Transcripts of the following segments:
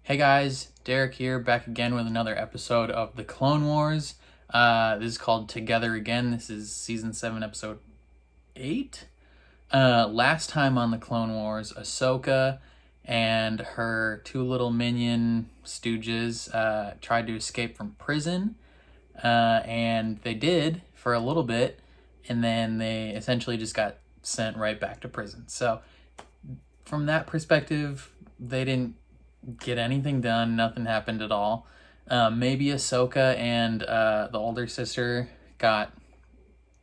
Hey guys, Derek here, back again with another episode of the Clone Wars. This is called Together Again. This is season 7, episode 8. Last time on the Clone Wars, Ahsoka and her two little minion stooges tried to escape from prison, and they did for a little bit, and then they essentially just got sent right back to prison. So from that perspective, they didn't get anything done. Nothing happened at all. Maybe Ahsoka and the older sister got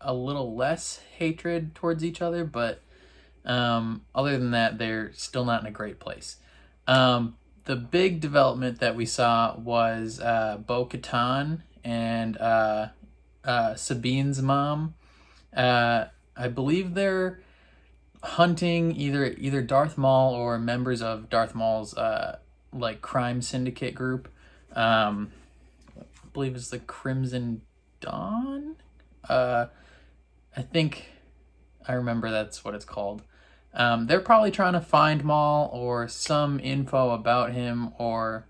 a little less hatred towards each other, but other than that, they're still not in a great place. The big development that we saw was Bo-Katan and Sabine's mom. I believe they're hunting either Darth Maul or members of Darth Maul's like crime syndicate group. I believe it's the Crimson Dawn. I think I remember that's what it's called. They're probably trying to find Maul or some info about him or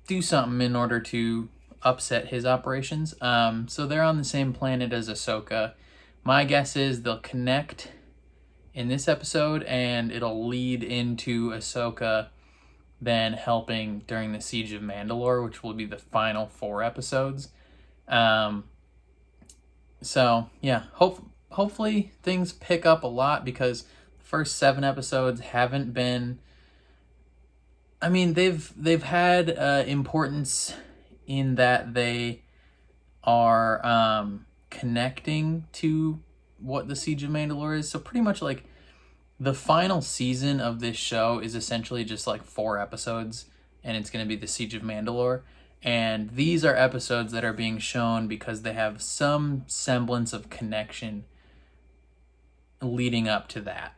do something in order to upset his operations. So they're on the same planet as Ahsoka. My guess is they'll connect in this episode and it'll lead into Ahsoka then helping during the Siege of Mandalore, which will be the final 4 episodes. So yeah, hopefully things pick up a lot, because the first 7 episodes haven't been, I mean, they've had importance in that they are connecting to what the Siege of Mandalore is. So pretty much like the final season of this show is essentially just like 4 episodes, and it's going to be the Siege of Mandalore. And these are episodes that are being shown because they have some semblance of connection leading up to that,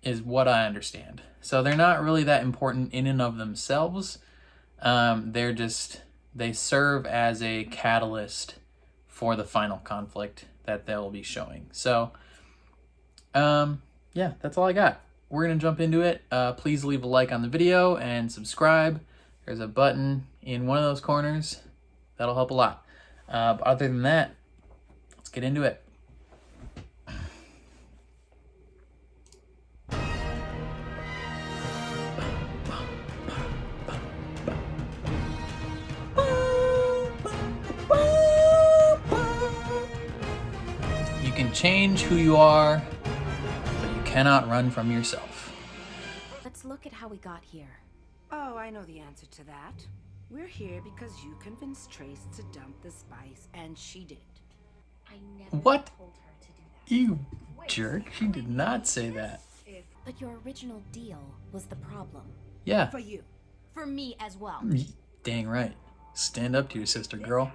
is what I understand. So they're not really that important in and of themselves. They serve as a catalyst for the final conflict that they'll be showing. So, yeah, that's all I got. We're going to jump into it. Please leave a like on the video and subscribe. There's a button in one of those corners. That'll help a lot. But other than that, let's get into it. You can change who you are, but you cannot run from yourself. Let's look at how we got here. Oh, I know the answer to that. We're here because you convinced Trace to dump the spice, and she did. I never What? told her to do that. You jerk. She did not say that. But your original deal was the problem. Yeah. For you. For me as well. Dang right. Stand up to your sister, girl.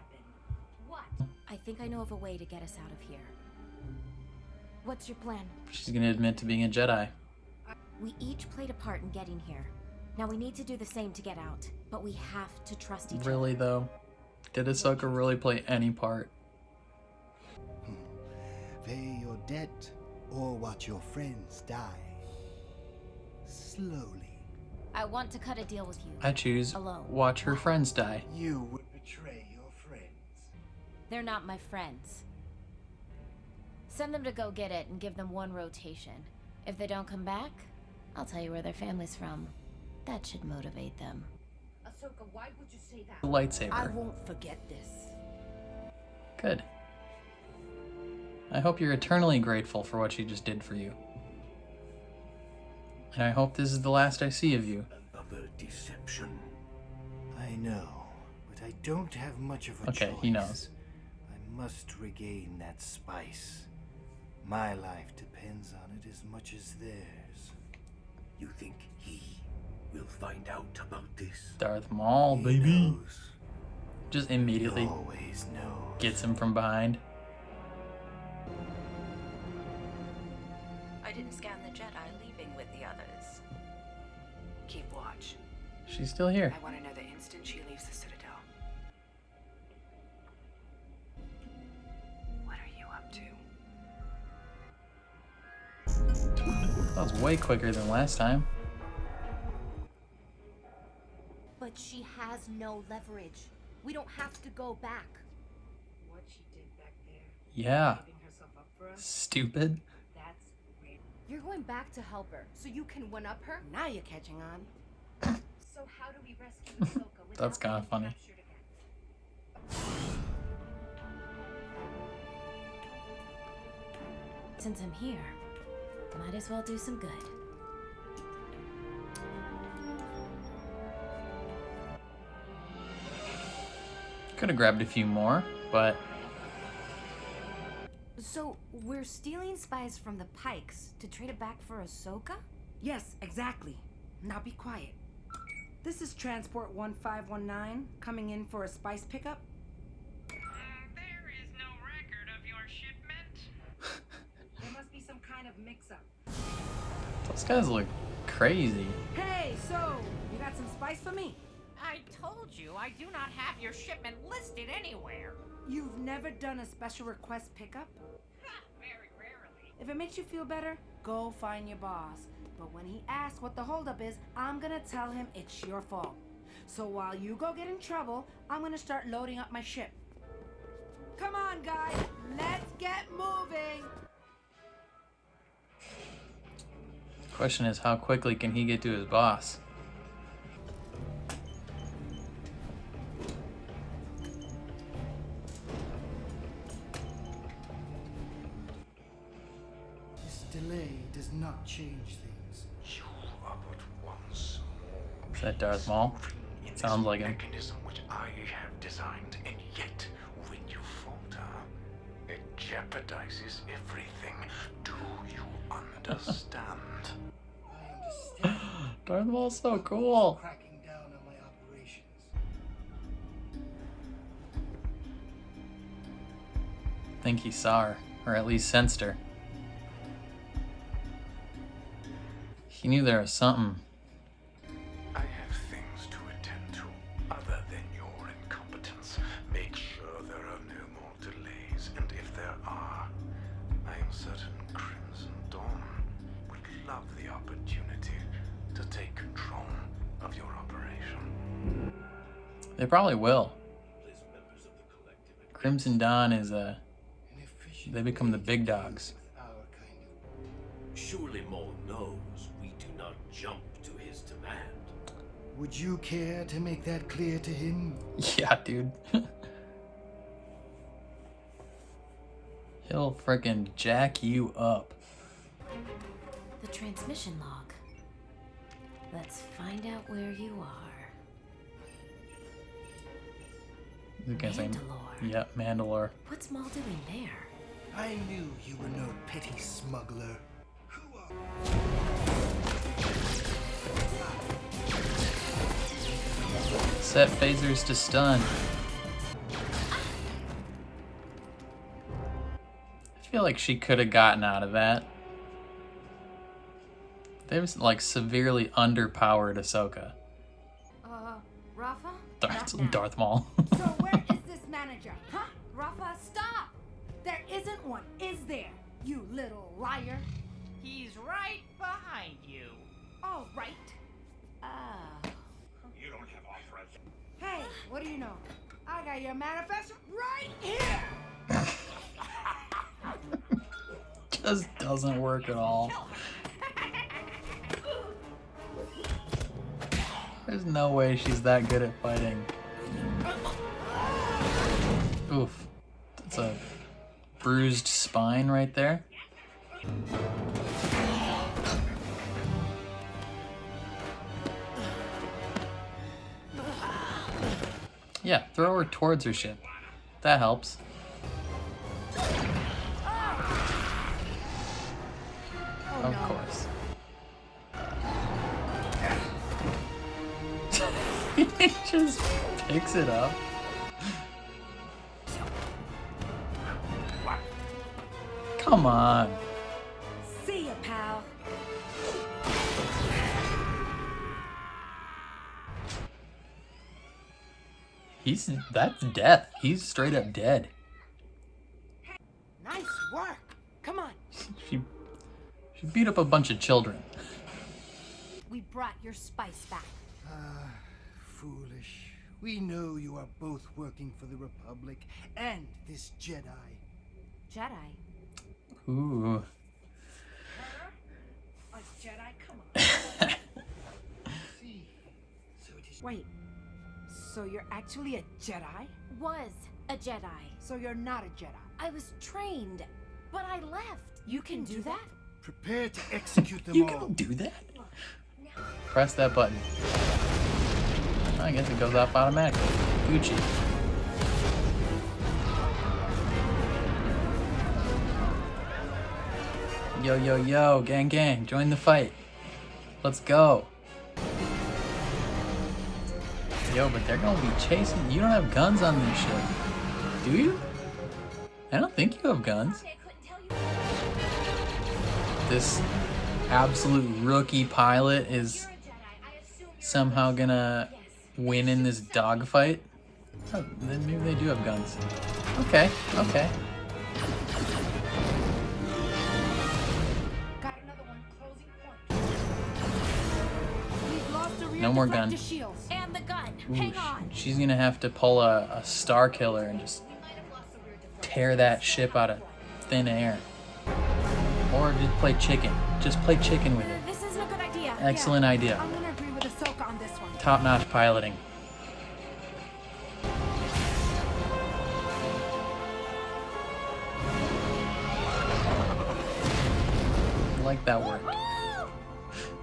What? I think I know of a way to get us out of here. What's your plan? She's gonna admit to being a Jedi. We each played a part in getting here. Now we need to do the same to get out. But we have to trust each other. Really though? Did Ahsoka really play any part? Pay your debt or watch your friends die. Slowly. I want to cut a deal with you. I choose Alone. watch her friends die. You would betray your friends. They're not my friends. Send them to go get it and give them 1 rotation. If they don't come back, I'll tell you where their family's from. That should motivate them. Ahsoka, why would you say that? The lightsaber. I won't forget this. Good. I hope you're eternally grateful for what she just did for you. And I hope this is the last I see of you. Another deception. I know, but I don't have much of a choice. Okay, he knows. I must regain that spice. My life depends on it as much as theirs. You think he will find out about this? Darth Maul, He baby. knows. Just He immediately always knows. gets him from behind. I didn't scan the Jedi leaving with the others. Keep watch. She's still here. I want to know the instant she leaves the Citadel. What are you up to? That was way quicker than last time. But she has no leverage. We don't have to go back. What she did back there, Yeah. giving herself up for us, Stupid. that's weird. You're going back to help her, so you can one-up her? Now you're catching on. So how do we rescue Ahsoka without That's kinda being funny. captured again? Since I'm here, might as well do some good. Could have grabbed a few more, but So, we're stealing spies from the Pikes to trade it back for Ahsoka? Yes, exactly. Now be quiet. This is Transport 1519 coming in for a spice pickup. There is no record of your shipment. There must be some kind of mix-up. those guys look crazy. Hey, so you got some spice for me? I told you I do not have your shipment listed anywhere. You've never done a special request pickup? Very rarely. If it makes you feel better, go find your boss. But when he asks what the holdup is, I'm gonna tell him it's your fault. So while you go get in trouble, I'm gonna start loading up my ship. Come on, guys, let's get moving. Question is, how quickly can he get to his boss? This delay does not change things. You are but one small Is that Darth Maul? in this Sounds like him. mechanism which I have designed, and yet when you falter, it jeopardizes everything. Do you understand? I understand. Darth Maul's so cool. Cracking down on my operations. I think he saw her, or at least sensed her. He knew there was something. I have things to attend to other than your incompetence. Make sure there are no more delays, and if there are, I am certain Crimson Dawn would love the opportunity to take control of your operation. They probably will. Crimson Dawn is An efficient they become the way to big deal dogs. with our kind of- Surely Maul knows we do not jump to his demand. Would you care to make that clear to him? Yeah, dude. He'll frickin' jack you up. The transmission log. Let's find out where you are. You can say, Mandalore. yep, Mandalore. What's Maul doing there? I knew you were no petty smuggler. Set phasers to stun. I feel like she could have gotten out of that. They've like severely underpowered Ahsoka. Rafa? Darth Maul. So where is this manager? Huh? Rafa, stop! There isn't one, is there? You little liar. He's right behind you. All right. You don't have authorization. Hey, what do you know? I got your manifesto right here! Just doesn't work at all. There's no way she's that good at fighting. Oof. That's a bruised spine right there. Yeah, throw her towards her ship. That helps. Of course. He just picks it up. Come on. See ya, pal. That's death. He's straight up dead. Nice work. Come on. She beat up a bunch of children. We brought your spice back. foolish. We know you are both working for the Republic and this Jedi. Jedi. Ooh. A Jedi? Come on. See, so it is. Wait, so you're actually a Jedi? Was a Jedi. So you're not a Jedi? I was trained, but I left. You can do that? Prepare to execute them You all. can do that? Press that button. I guess it goes off automatically. Gucci. Yo, yo, yo, gang, gang, join the fight. Let's go. Yo, but they're gonna be chasing. You don't have guns on this ship, do you? I don't think you have guns. This absolute rookie pilot is somehow gonna win in this dogfight. Oh, then maybe they do have guns. Okay, okay. Got another one. Closing point. We've lost the rear No more deflector gun. shields. And the gun. Ooh, Hang on. she's gonna have to pull a star killer and just tear that ship out of thin air. Or just play chicken. Just play chicken with it. This isn't a good idea. Excellent idea. I'm gonna agree with Ahsoka on this one. Top-notch piloting. I like that word.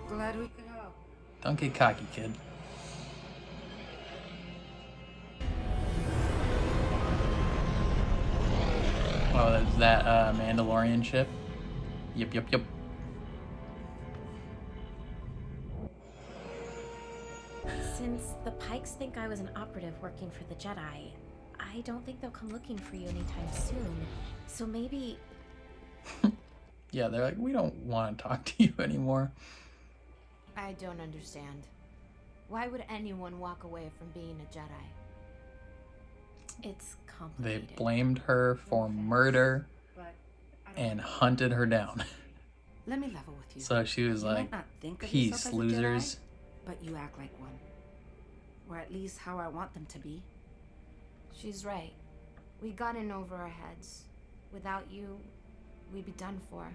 Glad we could help. Don't get cocky, kid. Oh, that's that Mandalorian ship? Yep, yep, yep. Since the Pikes think I was an operative working for the Jedi, I don't think they'll come looking for you anytime soon. So maybe... Yeah, they're like, we don't want to talk to you anymore. I don't understand. Why would anyone walk away from being a Jedi? It's They complicated. blamed her for murder But I don't and hunted her down. Let me level with you. So she was You like, might not think of yourself peace, as a Jedi, losers. but you act like one. Or at least how I want them to be. She's right. We got in over our heads. Without you, we'd be done for.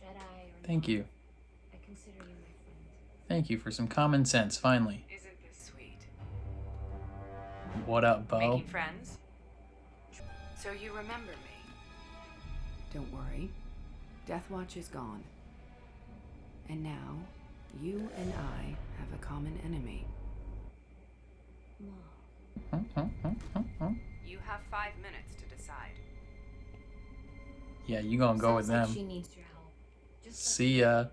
Jedi or Thank not, you. I consider you my friend. Thank you for some common sense, finally. Isn't this sweet? What up, Bo? Making friends? So you remember me? Don't worry. Death Watch is gone. And now, you and I have a common enemy. You have 5 minutes to decide. Yeah, you gonna go with Sounds like them. she needs your help. Just See ya.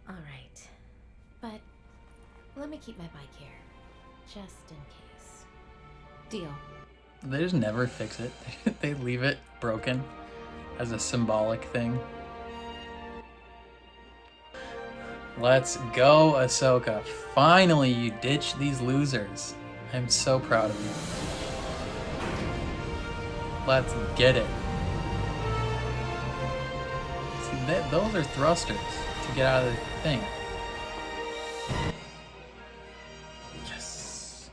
All right. But let me keep my bike here. Just in case. deal. They just never fix it. They leave it broken as a symbolic thing. Let's go, Ahsoka. Finally, you ditched these losers. I'm so proud of you. Let's get it. See, those are thrusters to get out of the thing. Yes.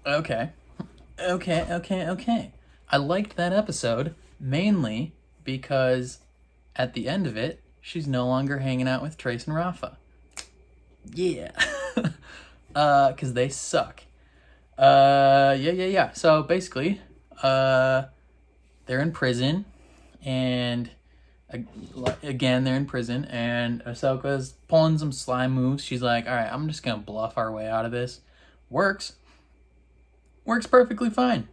Okay. Okay. I liked that episode mainly because at the end of it, she's no longer hanging out with Trace and Rafa. Yeah. Because they suck. Yeah. So basically, they're in prison, and again, they're in prison, and Ahsoka's pulling some sly moves. She's like, all right, I'm just going to bluff our way out of this. Works perfectly fine.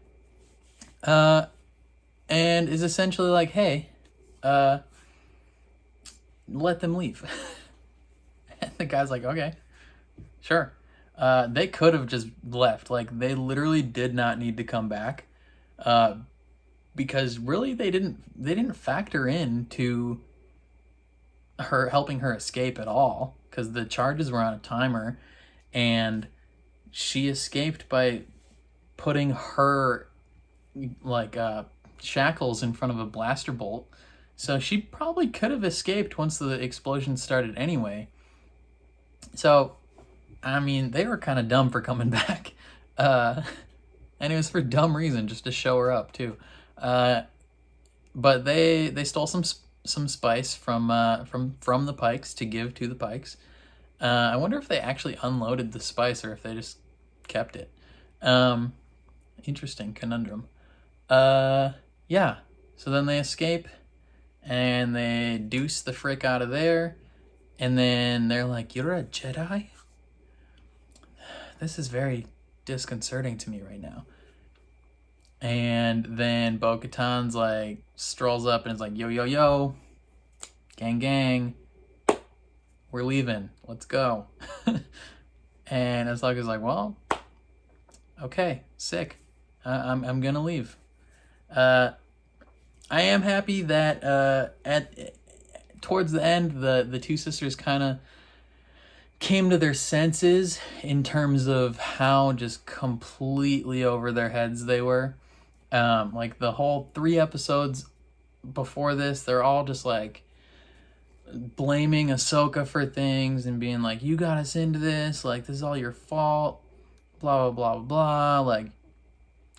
And is essentially like, hey, let them leave. And the guy's like, okay, sure. They could have just left. Like, they literally did not need to come back. Because really they didn't factor into her helping her escape at all, because the charges were on a timer, and she escaped by putting her like shackles in front of a blaster bolt So she probably could have escaped once the explosion started anyway. So, I mean, they were kind of dumb for coming back. And it was for dumb reason, just to show her up too. But they stole some spice from the Pikes to give to the Pikes. I wonder if they actually unloaded the spice or if they just kept it. Interesting conundrum. Yeah. So then they escape, and they deuce the frick out of there, and then they're like, "You're a Jedi?" This is very disconcerting to me right now. And then Bo-Katan's like strolls up and is like, "Yo, yo, yo, gang, gang, we're leaving. Let's go." And Ahsoka's like, "Well, okay, sick. I'm gonna leave." I am happy that towards the end, the two sisters kind of came to their senses in terms of how just completely over their heads they were. Like the whole 3 episodes before this, they're all just like blaming Ahsoka for things and being like, "You got us into this, like this is all your fault, blah blah blah blah." Like,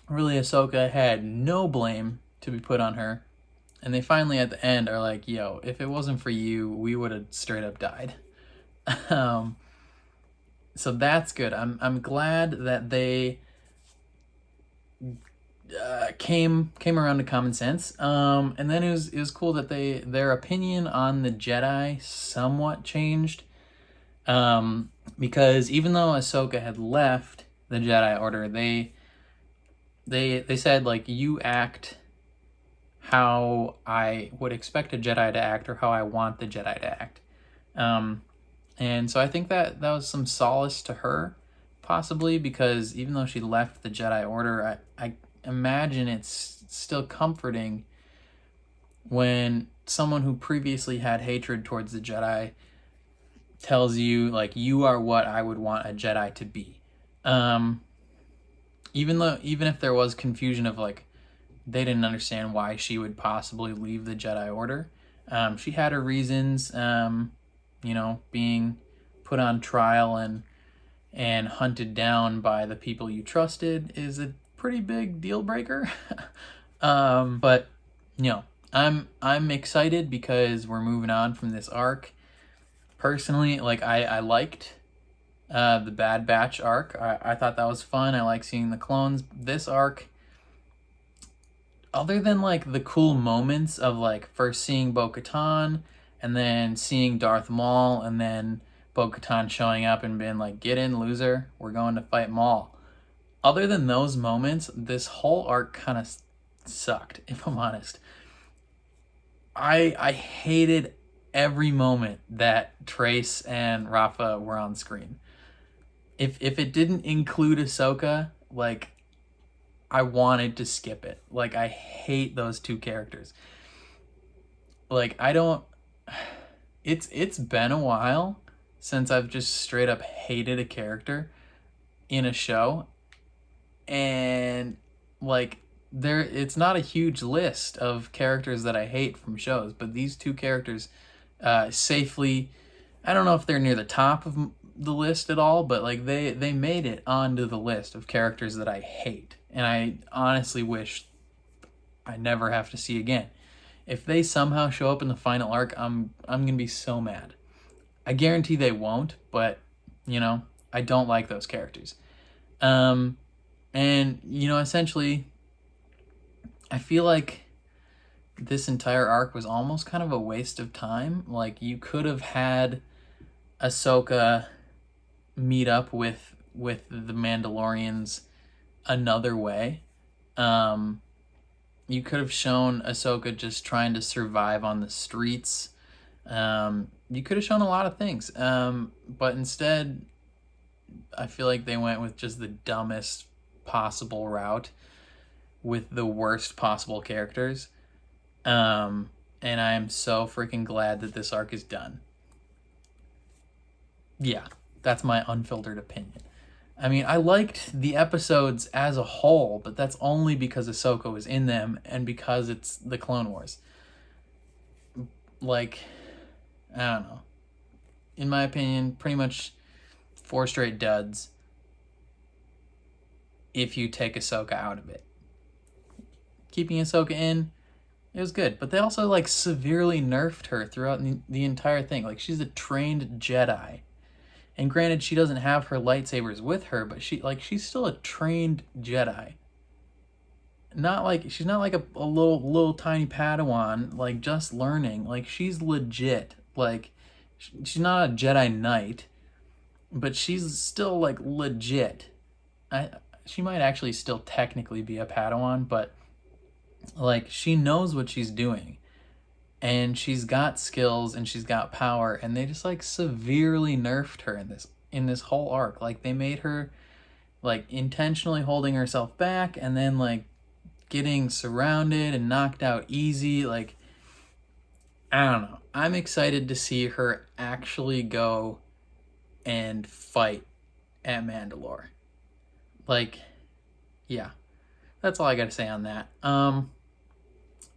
really, Ahsoka had no blame to be put on her, and they finally at the end are like, "Yo, if it wasn't for you, we would have straight up died." So that's good. I'm glad that they came around to common sense. And then it was cool that their opinion on the Jedi somewhat changed. Because even though Ahsoka had left the Jedi Order, they said, like, "You act how I would expect a Jedi to act, or how I want the Jedi to act." And so I think that was some solace to her, possibly, because even though she left the Jedi Order, I imagine it's still comforting when someone who previously had hatred towards the Jedi tells you, like, "You are what I would want a Jedi to be." Even if there was confusion of, like, they didn't understand why she would possibly leave the Jedi Order, she had her reasons. Being put on trial and hunted down by the people you trusted is a pretty big deal breaker. But I'm excited because we're moving on from this arc. Personally, like, I liked the Bad Batch arc. I thought that was fun. I like seeing the clones. This arc, other than like the cool moments of like first seeing Bo-Katan and then seeing Darth Maul, and then Bo-Katan showing up and being like, "Get in, loser, we're going to fight Maul." Other than those moments, this whole arc kind of sucked, if I'm honest. I hated every moment that Trace and Rafa were on screen. If it didn't include Ahsoka, like, I wanted to skip it. Like, I hate those two characters. Like, I don't... It's been a while since I've just straight up hated a character in a show. And, like, it's not a huge list of characters that I hate from shows, but these two characters safely... I don't know if they're near the top of the list at all, but, like, they made it onto the list of characters that I hate. And I honestly wish I never have to see again. If they somehow show up in the final arc, I'm gonna be so mad. I guarantee they won't, but I don't like those characters. And essentially, I feel like this entire arc was almost kind of a waste of time. Like, you could have had Ahsoka meet up with the Mandalorians another way. You could have shown Ahsoka just trying to survive on the streets. You could have shown a lot of things. But instead, I feel like they went with just the dumbest possible route with the worst possible characters. And I am so freaking glad that this arc is done. Yeah, that's my unfiltered opinion. I mean, I liked the episodes as a whole, but that's only because Ahsoka was in them and because it's the Clone Wars. like, I don't know. In my opinion, pretty much 4 straight duds if you take Ahsoka out of it. Keeping Ahsoka in, it was good. But they also, like, severely nerfed her throughout the entire thing. Like, she's a trained Jedi. And granted, she doesn't have her lightsabers with her, but she's still a trained Jedi. She's not like a little tiny Padawan, like, just learning. Like, she's legit. Like, she's not a Jedi Knight, but she's still, like, legit. She might actually still technically be a Padawan, but, like, she knows what she's doing. And she's got skills and she's got power, and they just, like, severely nerfed her in this whole arc. Like, they made her, like, intentionally holding herself back and then, like, getting surrounded and knocked out easy. Like, I don't know. I'm excited to see her actually go and fight at Mandalore. Like, yeah. That's all I gotta say on that.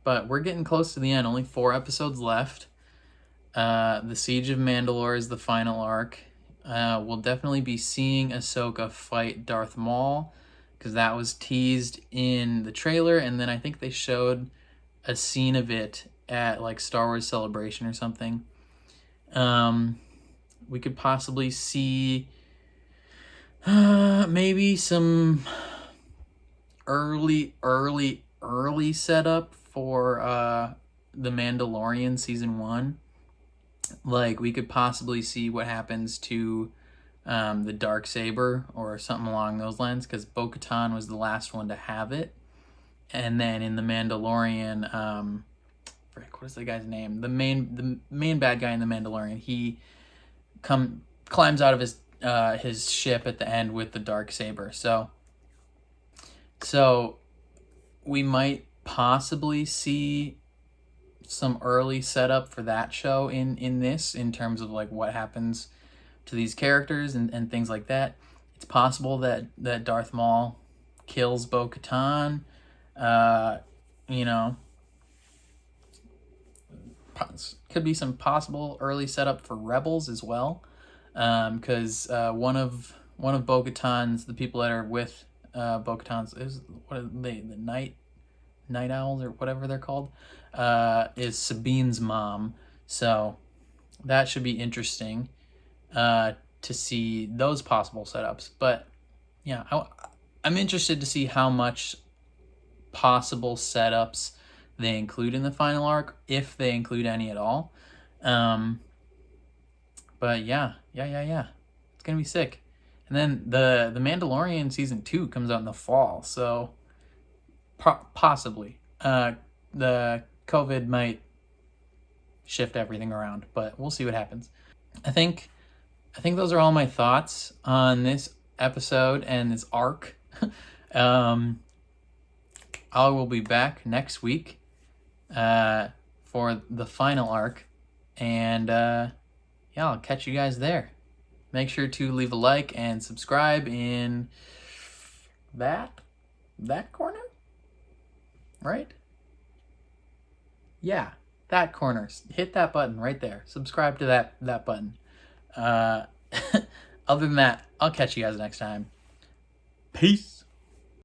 But we're getting close to the end. Only 4 episodes left. The Siege of Mandalore is the final arc. We'll definitely be seeing Ahsoka fight Darth Maul, because that was teased in the trailer, and then I think they showed a scene of it at, like, Star Wars Celebration or something. We could possibly see maybe some early setup for The Mandalorian Season 1. Like, we could possibly see what happens to the Darksaber or something along those lines, because Bo-Katan was the last one to have it. And then in The Mandalorian, frick, what is the guy's name? The main bad guy in The Mandalorian, he climbs out of his ship at the end with the Darksaber. So we might possibly see some early setup for that show in this, in terms of, like, what happens to these characters and things like that. It's possible that Darth Maul kills Bo-Katan. You know, could be some possible early setup for Rebels as well, because one of Bo-Katan's, the people that are with Bo-Katan's, what are they, the Night Owls or whatever they're called, is Sabine's mom. So that should be interesting to see those possible setups. But yeah, I'm interested to see how much possible setups they include in the final arc, if they include any at all. But yeah, it's gonna be sick. And then the Mandalorian Season 2 comes out in the fall, so possibly the COVID might shift everything around, but we'll see what happens. I think those are all my thoughts on this episode and this arc. I will be back next week for the final arc, and yeah, I'll catch you guys there. Make sure to leave a like and subscribe in that corner, right? Yeah, that corner. Hit that button right there. Subscribe to that button. Other than that, I'll catch you guys next time. Peace.